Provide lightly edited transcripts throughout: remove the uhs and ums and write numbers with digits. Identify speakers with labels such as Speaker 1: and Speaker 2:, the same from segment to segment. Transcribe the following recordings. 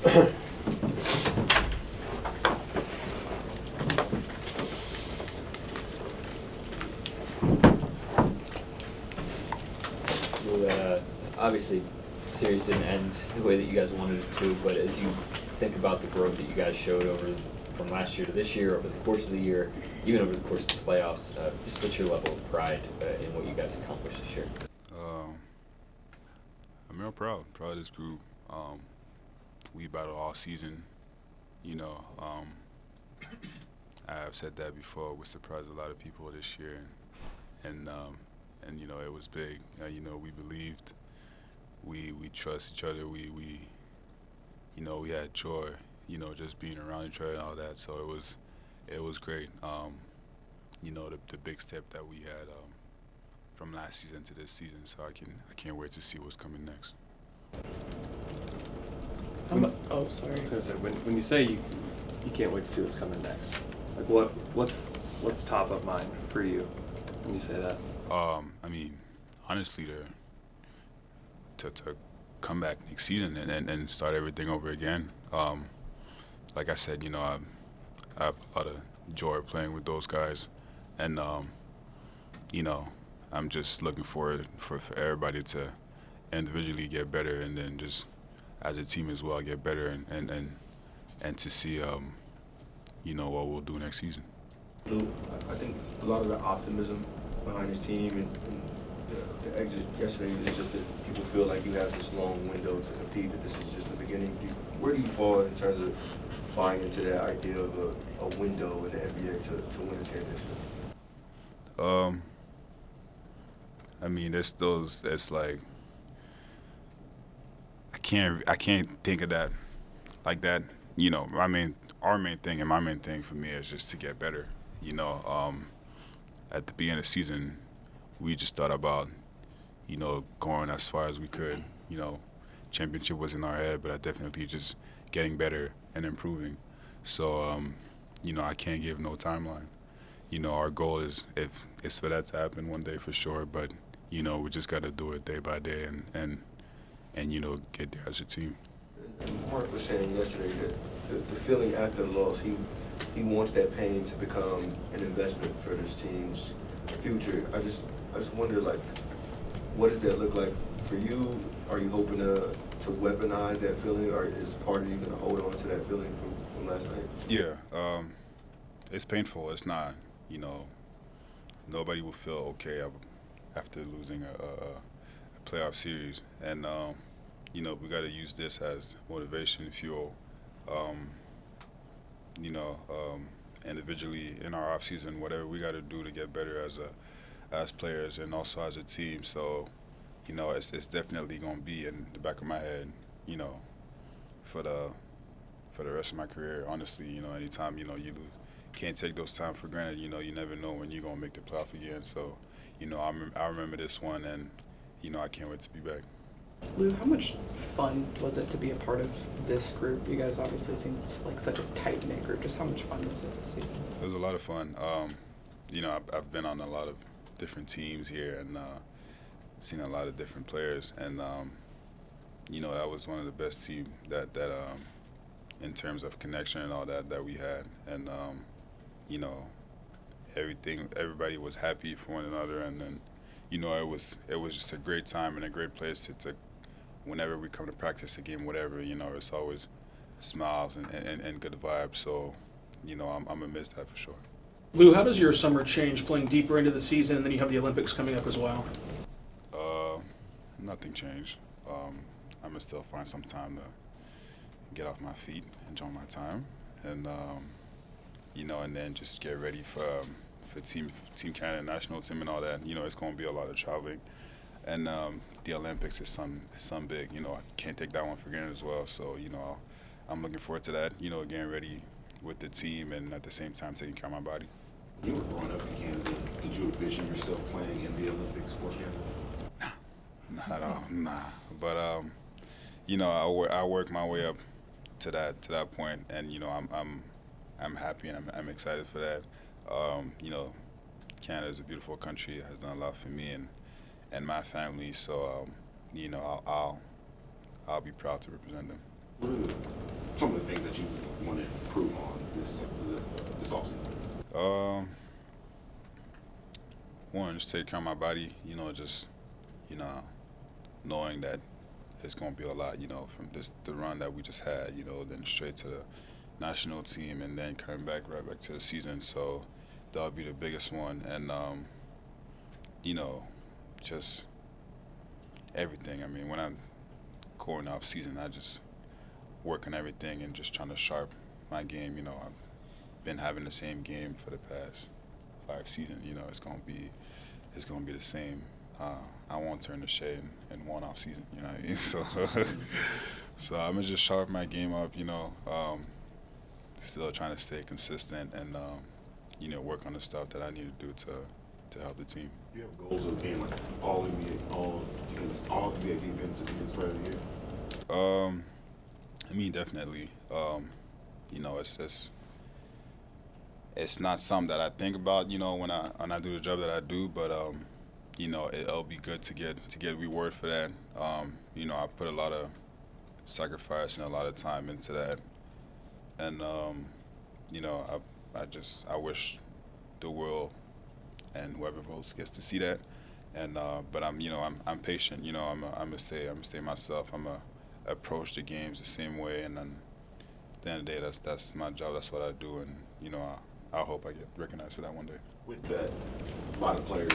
Speaker 1: Well, obviously, the series didn't end the way that you guys wanted it to, but as you think about the growth that you guys showed from last year to this year, over the course of the year, even over the course of the playoffs, just what's your level of pride in what you guys accomplished this year?
Speaker 2: I'm real proud of this group. We battled all season. You know, I've said that before. We surprised a lot of people this year, and you know, it was big. You know, we believed, we trust each other. We you know, we had joy. You know, just being around each other and all that. So it was great. You know, the big step that we had from last season to this season. So I can't wait to see what's coming next.
Speaker 3: Oh, sorry.
Speaker 4: I was gonna say, when you say you can't wait to see what's coming next, like what's top of mind for you when you say that?
Speaker 2: I mean, honestly, to come back next season and start everything over again. Like I said, you know, I have a lot of joy playing with those guys, and you know, I'm just looking forward for everybody to individually get better, and then just as a team as well get better, and to see you know, what we'll do next season.
Speaker 5: I think a lot of the optimism behind his team and the exit yesterday is just that people feel like you have this long window to compete, that this is just the beginning. Where do you fall in terms of buying into that idea of a window in the NBA to win a championship?
Speaker 2: I mean, it's like I can't think of that like that. You know, our main thing and my main thing for me is just to get better. You know, at the beginning of the season, we just thought about, you know, going as far as we could. You know, championship was in our head, but I definitely just getting better and improving. So, you know, I can't give no timeline. You know, our goal is for that to happen one day for sure, but, you know, we just got to do it day by day and you know, get there as a team.
Speaker 5: Mark was saying yesterday that the feeling after the loss, he wants that pain to become an investment for this team's future. I just wonder, like, what does that look like for you? Are you hoping to weaponize that feeling, or is part of you going to hold on to that feeling from last night?
Speaker 2: Yeah, it's painful. It's not, you know, nobody will feel okay after losing a playoff series, and you know, we got to use this as motivation, fuel. You know, individually in our off season, whatever we got to do to get better as players and also as a team. So, you know, it's definitely gonna be in the back of my head, you know, for the rest of my career. Honestly, you know, anytime, you know, you lose, can't take those times for granted. You know, you never know when you're gonna make the playoff again. So, you know, I remember this one, and you know, I can't wait to be back.
Speaker 3: Lou, how much fun was it to be a part of this group? You guys obviously seem like such a tight-knit group. Just how much fun was it this season?
Speaker 2: It was a lot of fun. You know, I've been on a lot of different teams here and seen a lot of different players, and you know, that was one of the best teams that in terms of connection and all that we had, and you know, everybody was happy for one another, and then, you know, it was just a great time and a great place to whenever we come to practice a game, whatever, you know, it's always smiles and good vibes. So, you know, I'm gonna miss that for sure.
Speaker 6: Lou, how does your summer change playing deeper into the season, and then you have the Olympics coming up as well?
Speaker 2: Nothing changed. I'm gonna still find some time to get off my feet, enjoy my time, and you know, and then just get ready for Team Canada national team and all that. You know, it's gonna be a lot of traveling, and the Olympics is some big. You know, I can't take that one for granted as well. So, you know, I'm looking forward to that. You know, getting ready with the team and at the same time taking care of my body.
Speaker 7: You were growing up in Canada. Did you envision yourself playing in the Olympics for Canada?
Speaker 2: Not at all, nah. But you know, I work my way up to that point, and you know, I'm happy and I'm excited for that. You know, Canada is a beautiful country. It has done a lot for me and my family. So you know, I'll be proud to represent them.
Speaker 7: What are some of the things that you want to improve on this offseason?
Speaker 2: One, just take care of my body, just, knowing that it's going to be a lot, from the run that we just had, then straight to the national team and then coming right back to the season. So that'll be the biggest one. And, just everything. I mean, when I'm going off season, I just work on everything and just trying to sharp my game. I've been having the same game for the past 5 seasons. It's gonna be the same. I won't turn the shade in one off season. You know what I mean? So I'm gonna just sharpen my game up. Still trying to stay consistent and work on the stuff that I need to do to help the team.
Speaker 7: Do you have goals of being like all NBA, all defense to defense player of the year?
Speaker 2: I mean, definitely. It's not something that I think about, when I do the job that I do, but it'll be good to get reward for that. I put a lot of sacrifice and a lot of time into that, and I wish the world and whoever votes gets to see that, and but I'm patient. I'm gonna stay myself. I'm gonna approach the games the same way, and then at the end of the day, that's my job. That's what I do, and I hope I get recognized for that one day.
Speaker 7: With that, a lot of players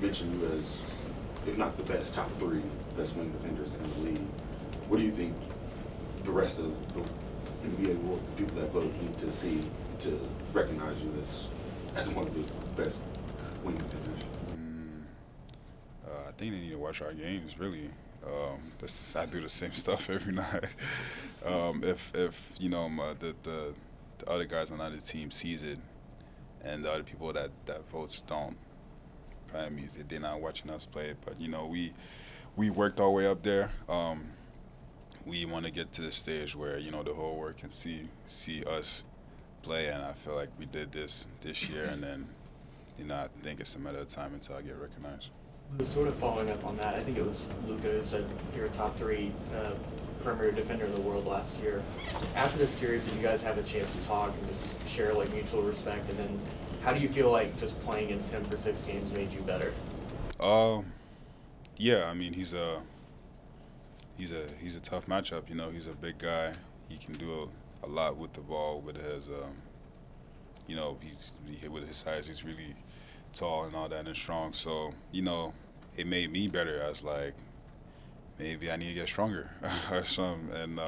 Speaker 7: mention you as, if not the best, top 3 best wing defenders in the league. What do you think the rest of the NBA world, the people that vote, need to see to recognize you as one of the best wing defenders?
Speaker 2: I think they need to watch our games, really. I do the same stuff every night. If the other guys on the other team sees it, and the other people that votes don't, probably means that they're not watching us play. But we worked our way up there. We want to get to the stage where the whole world can see us play, and I feel like we did this year, and then I think it's a matter of time until I get recognized.
Speaker 8: Sort of following up on that, I think it was Luka who said you're a top 3 perimeter defender in the world last year. After this series, did you guys have a chance to talk and just share mutual respect? And then how do you feel like just playing against him for 6 games made you better?
Speaker 2: Yeah, I mean he's a tough matchup. He's a big guy. He can do a lot with the ball with his with his size. He's really tall and all that and strong. So it made me better. I was like, maybe I need to get stronger or something. And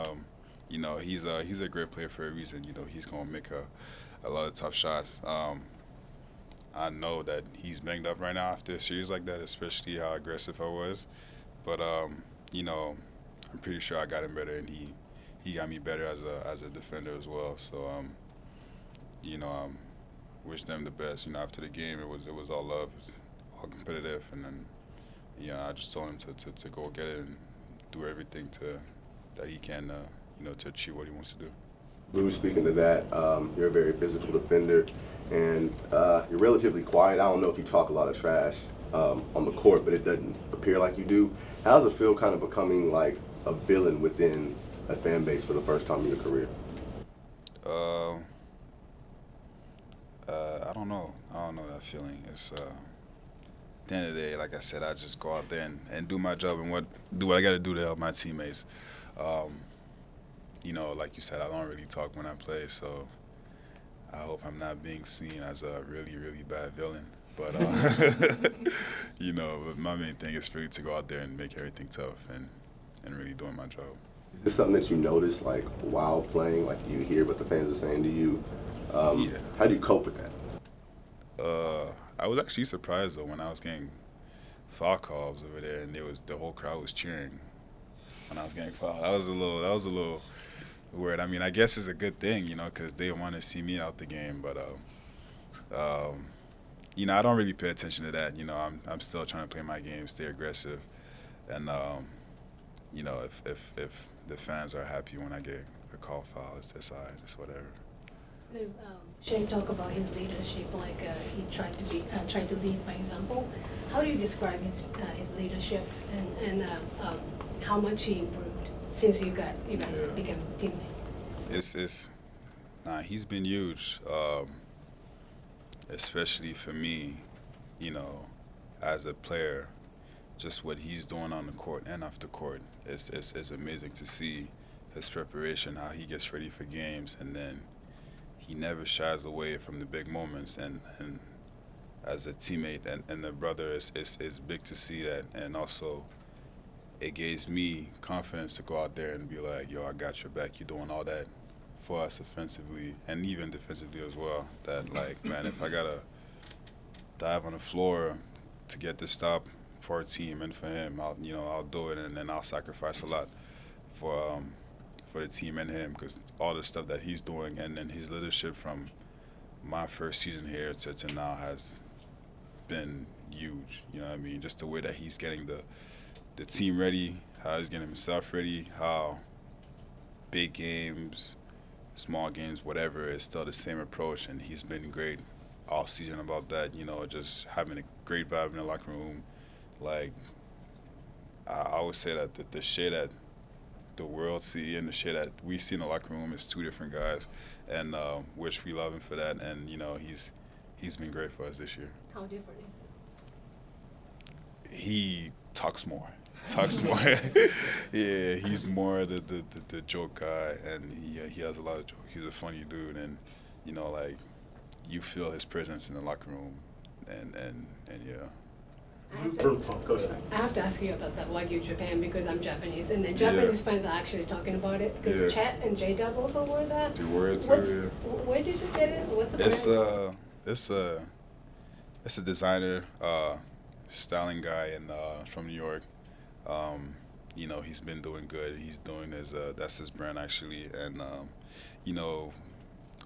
Speaker 2: he's a great player for a reason. He's gonna make a lot of tough shots. I know that he's banged up right now after a series like that, especially how aggressive I was. But I'm pretty sure I got him better, and he got me better as a defender as well. So wish them the best. After the game, it was all love, it was all competitive, and then I just told him to go get it and do everything that he can to achieve what he wants to do.
Speaker 9: Lou, speaking to that, you're a very physical defender, and you're relatively quiet. I don't know if you talk a lot of trash on the court, but it doesn't appear like you do. How does it feel kind of becoming like a villain within a fan base for the first time in your career? I don't know that feeling. It's at the end of the day, like I said, I just go out there and do my job and do what I got to do to help my teammates. Like you said, I don't really talk when I play, so I hope I'm not being seen as a really, really bad villain. But but my main thing is really to go out there and make everything tough and really doing my job. Is this something that you notice, like, while playing? Like, you hear what the fans are saying to you? Yeah. How do you cope with that? I was actually surprised, though, when I was getting foul calls over there, and the whole crowd was cheering when I was getting fouled. That was a little weird. I mean, I guess it's a good thing, because they want to see me out the game. But I don't really pay attention to that. I'm still trying to play my game, stay aggressive, and if the fans are happy when I get a call foul, it's their side, it's whatever.
Speaker 10: Shane talked about his leadership, like he tried to lead by example. How do you describe his leadership and how much he improved? since you guys
Speaker 2: Yeah.
Speaker 10: became teammates?
Speaker 2: He's been huge, especially for me, you know, as a player. Just what he's doing on the court and off the court is amazing to see his preparation, how he gets ready for games, and then he never shies away from the big moments. And as a teammate and a brother, it's big to see that. And also, it gives me confidence to go out there and be like, yo, I got your back. You're doing all that for us offensively and even defensively as well. That, like, man, if I got to dive on the floor to get this stop for our team and for him, I'll do it, and then I'll sacrifice a lot for the team and him, because all the stuff that he's doing and then his leadership from my first season here to now has been huge. You know what I mean? Just the way that he's getting the team ready, how he's getting himself ready, how big games, small games, whatever, it's still the same approach, and he's been great all season about that. You know, just having a great vibe in the locker room. Like, I always say that the shit that the world see and the shit that we see in the locker room is two different guys, and which we love him for that. And you know, he's been great for us this year.
Speaker 10: How different is it?
Speaker 2: He talks more. Yeah, he's more the joke guy, and he has a lot of jokes. He's a funny dude, and you know, like, you feel his presence in the locker room, and yeah.
Speaker 10: I have to ask you about that Wagyu Japan, because I'm Japanese, and the Japanese fans are actually talking about it, because Chet and J-Dub also wore that.
Speaker 2: They wore it too.
Speaker 10: Where did you get it? What's the brand?
Speaker 2: It's a designer, styling guy from New York. You know, he's been doing good. He's doing that's his brand actually, and you know,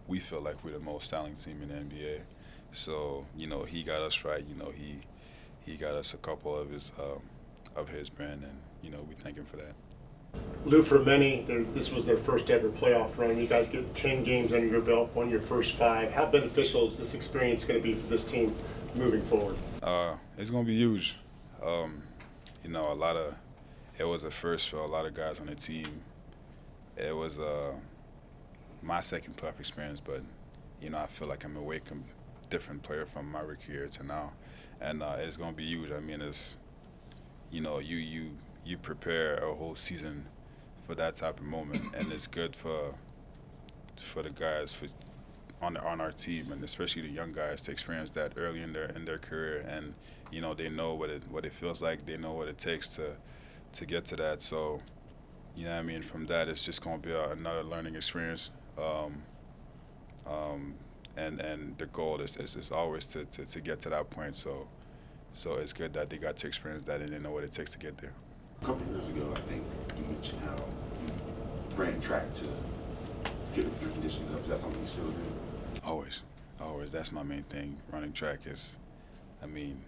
Speaker 2: we feel like we're the most styling team in the NBA. So you know, he got us right. You know, he got us a couple of his brand, and you know, we thank him for that.
Speaker 11: Lou, for many, this was their first ever playoff run. You guys get 10 games under your belt, won your first 5. How beneficial is this experience going to be for this team moving forward?
Speaker 2: It's going to be huge. You know, it was a first for a lot of guys on the team. It was my second playoff experience, but you know, I feel like I'm a way different player from my rookie year to now, and it's going to be huge. I mean, it's, you know, you prepare a whole season for that type of moment, and it's good for the guys on our team, and especially the young guys, to experience that early in their career. And you know, they know what it feels like. They know what it takes to get to that. So, you know what I mean, from that, it's just going to be another learning experience. And the goal is always to get to that point. So it's good that they got to experience that and they know what it takes to get there.
Speaker 7: A couple of years ago, I think you mentioned how you ran track to get your conditioning up. Is that something you still do?
Speaker 2: Always. That's my main thing. Running track is, I mean,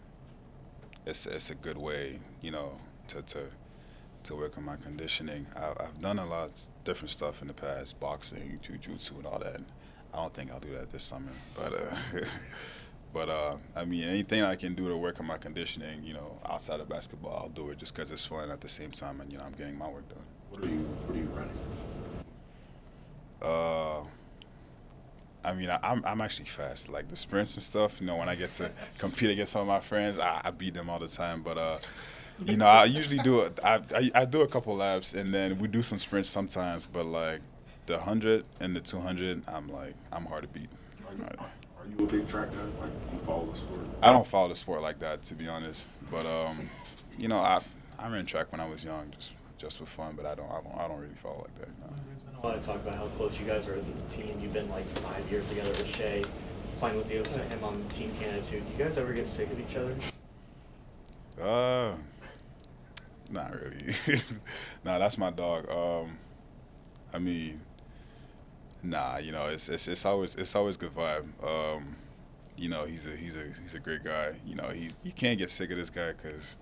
Speaker 2: it's a good way, you know, to work on my conditioning. I've done a lot of different stuff in the past, boxing, jiu-jitsu, and all that. I don't think I'll do that this summer, but I mean, anything I can do to work on my conditioning, you know, outside of basketball, I'll do it, just because it's fun at the same time, and you know, I'm getting my work done.
Speaker 7: What are you running?
Speaker 2: I mean, I'm actually fast. Like the sprints and stuff, you know, when I get to compete against some of my friends, I beat them all the time. But you know, I usually do it. I do a couple laps, and then we do some sprints sometimes. But like the 100 and the 200, I'm hard to beat.
Speaker 7: Are you a big track guy? Like, do you follow the sport?
Speaker 2: I don't follow the sport like that, to be honest. But you know, I ran track when I was young, just for fun. But I don't really follow like that. No.
Speaker 8: There's been a lot of talk about how close you guys are as a team. You've been like 5 years together with Shea, playing with him on Team Canada too. Do you guys ever get sick of each other?
Speaker 2: Not really. Nah, that's my dog. I mean, nah, you know, it's always good vibe. You know, he's a great guy. You know, you can't get sick of this guy because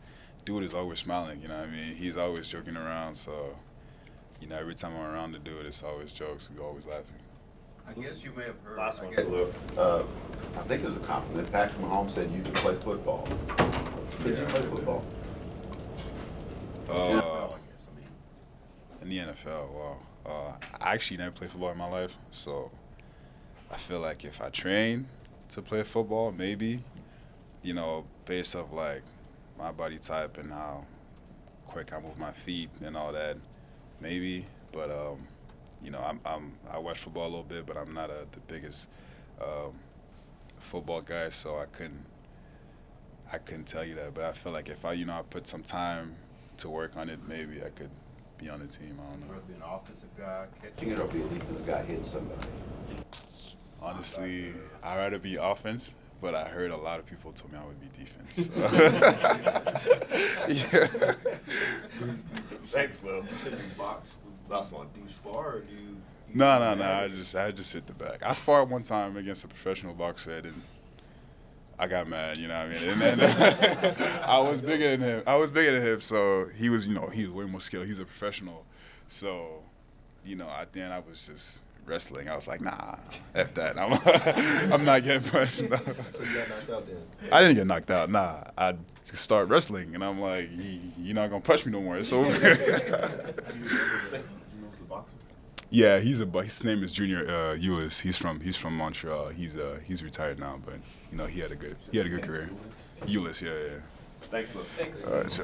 Speaker 2: dude is always smiling. You know what I mean? He's always joking around. So, you know, every time I'm around the dude, it's always jokes. We're always laughing.
Speaker 12: I guess you may have heard.
Speaker 11: Last one.
Speaker 12: I think it was a compliment. Patrick Mahomes said you could play football. Could you play football?
Speaker 2: In In the NFL, I actually never played football in my life, so I feel like if I train to play football, maybe, you know, based off like my body type and how quick I move my feet and all that, maybe. But you know, I watch football a little bit, but I'm not the biggest football guy, so I couldn't tell you that. But I feel like if I put some time to work on it, maybe I could be on the team. I don't know.
Speaker 12: Rather be an offensive guy catching it or be a defensive guy hitting somebody?
Speaker 2: Honestly, I'd rather be offense, but I heard a lot of people told me I would be defense. So. Yeah.
Speaker 5: Thanks, Lil. You said you box. Basketball. Do you spar or do you?
Speaker 2: No. I just hit the back. I sparred one time against a professional boxer, and I got mad. You know what I mean? And then I was bigger than him. So he was, he was way more skilled. He's a professional. So, at the end I was just wrestling. I was like, nah, F that. I'm not getting punched. No.
Speaker 5: So you got knocked out then?
Speaker 2: I didn't get knocked out. Nah, I just start wrestling, and I'm like, you're not gonna punch me no more. It's over. Yeah, his name is Junior Ewis. He's from Montreal. He's retired now, but he had a good career. Ewis, yeah.
Speaker 5: Thanks, Lil.
Speaker 2: All right, sure.